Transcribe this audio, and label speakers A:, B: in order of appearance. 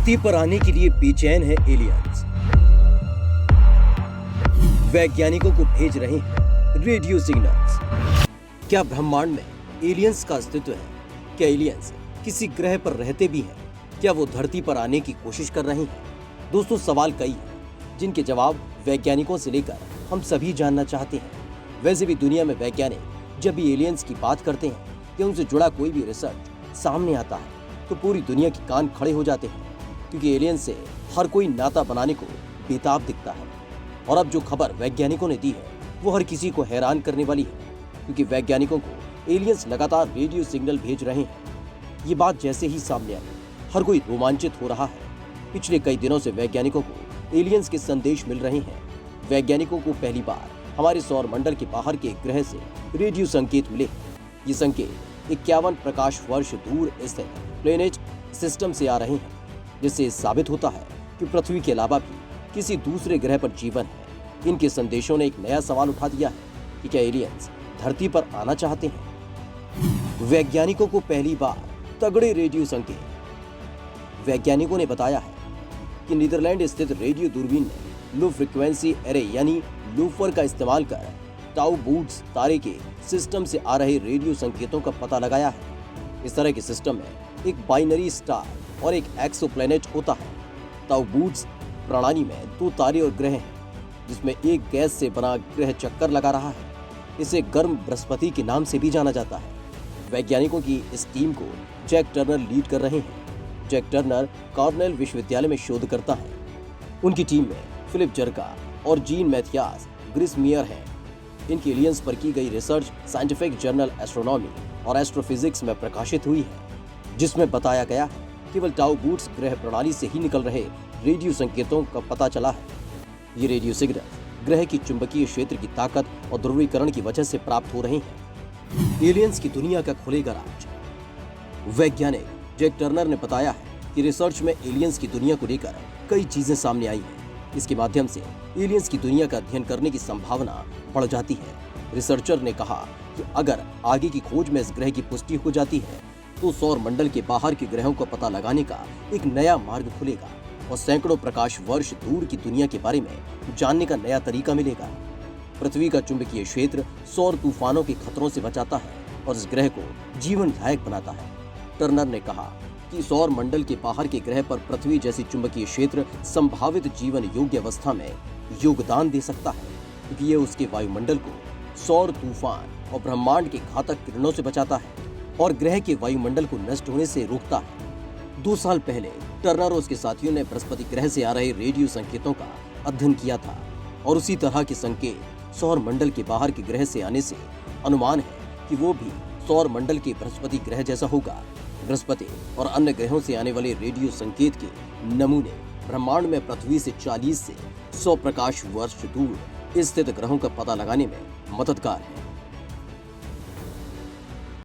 A: धरती पर आने के लिए बेचैन है एलियंस। वैज्ञानिकों को भेज रहे हैं रेडियो सिग्नल्स। क्या ब्रह्मांड में एलियंस का अस्तित्व है? क्या एलियंस किसी ग्रह पर रहते भी हैं? क्या वो धरती पर आने की कोशिश कर रहे हैं? दोस्तों, सवाल कई हैं जिनके जवाब वैज्ञानिकों से लेकर हम सभी जानना चाहते हैं। वैसे भी दुनिया में वैज्ञानिक जब भी एलियंस की बात करते हैं या उनसे जुड़ा कोई भी रिसर्च सामने आता है तो पूरी दुनिया के कान खड़े हो जाते हैं, क्योंकि एलियंस से हर कोई नाता बनाने को बेताब दिखता है। और अब जो खबर वैज्ञानिकों ने दी है वो हर किसी को हैरान करने वाली है, क्योंकि वैज्ञानिकों को एलियंस लगातार रेडियो सिग्नल भेज रहे हैं। ये बात जैसे ही सामने आई, हर कोई रोमांचित हो रहा है। पिछले कई दिनों से वैज्ञानिकों को एलियंस के संदेश मिल रहे हैं। वैज्ञानिकों को पहली बार हमारे सौर मंडल के बाहर के एक ग्रह से रेडियो संकेत मिले हैं। ये संकेत 51 प्रकाश वर्ष दूर स्थित प्लेनेट सिस्टम से आ रहे हैं, जिससे साबित होता है कि पृथ्वी के अलावा भी किसी दूसरे ग्रह पर जीवन है। इनके संदेशों ने एक नया सवाल उठा दिया है कि क्या एलियंस धरती पर आना चाहते हैं? वैज्ञानिकों को पहली बार तगड़े रेडियो संकेत। वैज्ञानिकों ने बताया है कि नीदरलैंड स्थित रेडियो दूरबीन ने लो फ्रीक्वेंसी एरे यानी लूफर का इस्तेमाल कर टाउ बूट्स तारे के सिस्टम से आ रहे रेडियो संकेतों का पता लगाया है। इस तरह के सिस्टम में एक बाइनरी स्टार और एक एक्सोप्लैनेट होता है। टाउ बूट्स प्रणाली में दो तारे और ग्रह हैं, जिसमें एक गैस से बना ग्रह चक्कर लगा रहा है। इसे गर्म बृहस्पति के नाम से भी जाना जाता है। वैज्ञानिकों की इस टीम को जैक टर्नर लीड कर रहे हैं। जैक टर्नर कॉर्नेल विश्वविद्यालय में शोधकर्ता है। उनकी टीम में फिलिप जर्का और जीन मैथियास ग्रिसमियर हैं। इनकी एलियंस पर की गई रिसर्च साइंटिफिक जर्नल एस्ट्रोनॉमी और एस्ट्रोफिजिक्स में प्रकाशित हुई है, जिसमें बताया गया है केवल टाउ बूट्स ग्रह प्रणाली से ही निकल रहे रेडियो संकेतों का पता चला है। ये रेडियो सिग्नल ग्रह की चुंबकीय क्षेत्र की ताकत और ध्रुवीकरण की वजह से प्राप्त हो रहे हैं। एलियंस की दुनिया का खुलेगा राज। वैज्ञानिक जैक टर्नर ने बताया है कि रिसर्च में एलियंस की दुनिया को लेकर कई चीजें सामने आई हैं। इसके माध्यम से एलियंस की दुनिया का अध्ययन करने की संभावना बढ़ जाती है। रिसर्चर ने कहा कि अगर आगे की खोज में इस ग्रह की पुष्टि हो जाती है तो सौर मंडल के बाहर के ग्रहों का पता लगाने का एक नया मार्ग खुलेगा और सैकड़ों प्रकाश वर्ष दूर की दुनिया के बारे में जानने का नया तरीका मिलेगा। पृथ्वी का चुंबकीय क्षेत्र सौर तूफानों के खतरों से बचाता है और इस ग्रह को जीवनदायक बनाता है। टर्नर ने कहा कि सौर मंडल के बाहर के ग्रह पर पृथ्वी जैसी चुंबकीय क्षेत्र संभावित जीवन योग्य अवस्था में योगदान दे सकता है, क्योंकि ये उसके वायुमंडल को सौर तूफान और ब्रह्मांड के घातक किरणों से बचाता है और ग्रह के वायुमंडल को नष्ट होने से रोकता है। 2 साल पहले टर्नर और उसके साथियों ने बृहस्पति ग्रह से आ रहे रेडियो संकेतों का अध्ययन किया था और उसी तरह के संकेत सौर मंडल के बाहर के ग्रह से आने से अनुमान है कि वो भी सौर मंडल के बृहस्पति ग्रह जैसा होगा। बृहस्पति और अन्य ग्रहों से आने वाले रेडियो संकेत के नमूने ब्रह्मांड में पृथ्वी से 40 से 100 प्रकाश वर्ष दूर स्थित ग्रहों का पता लगाने में मददगार हैं।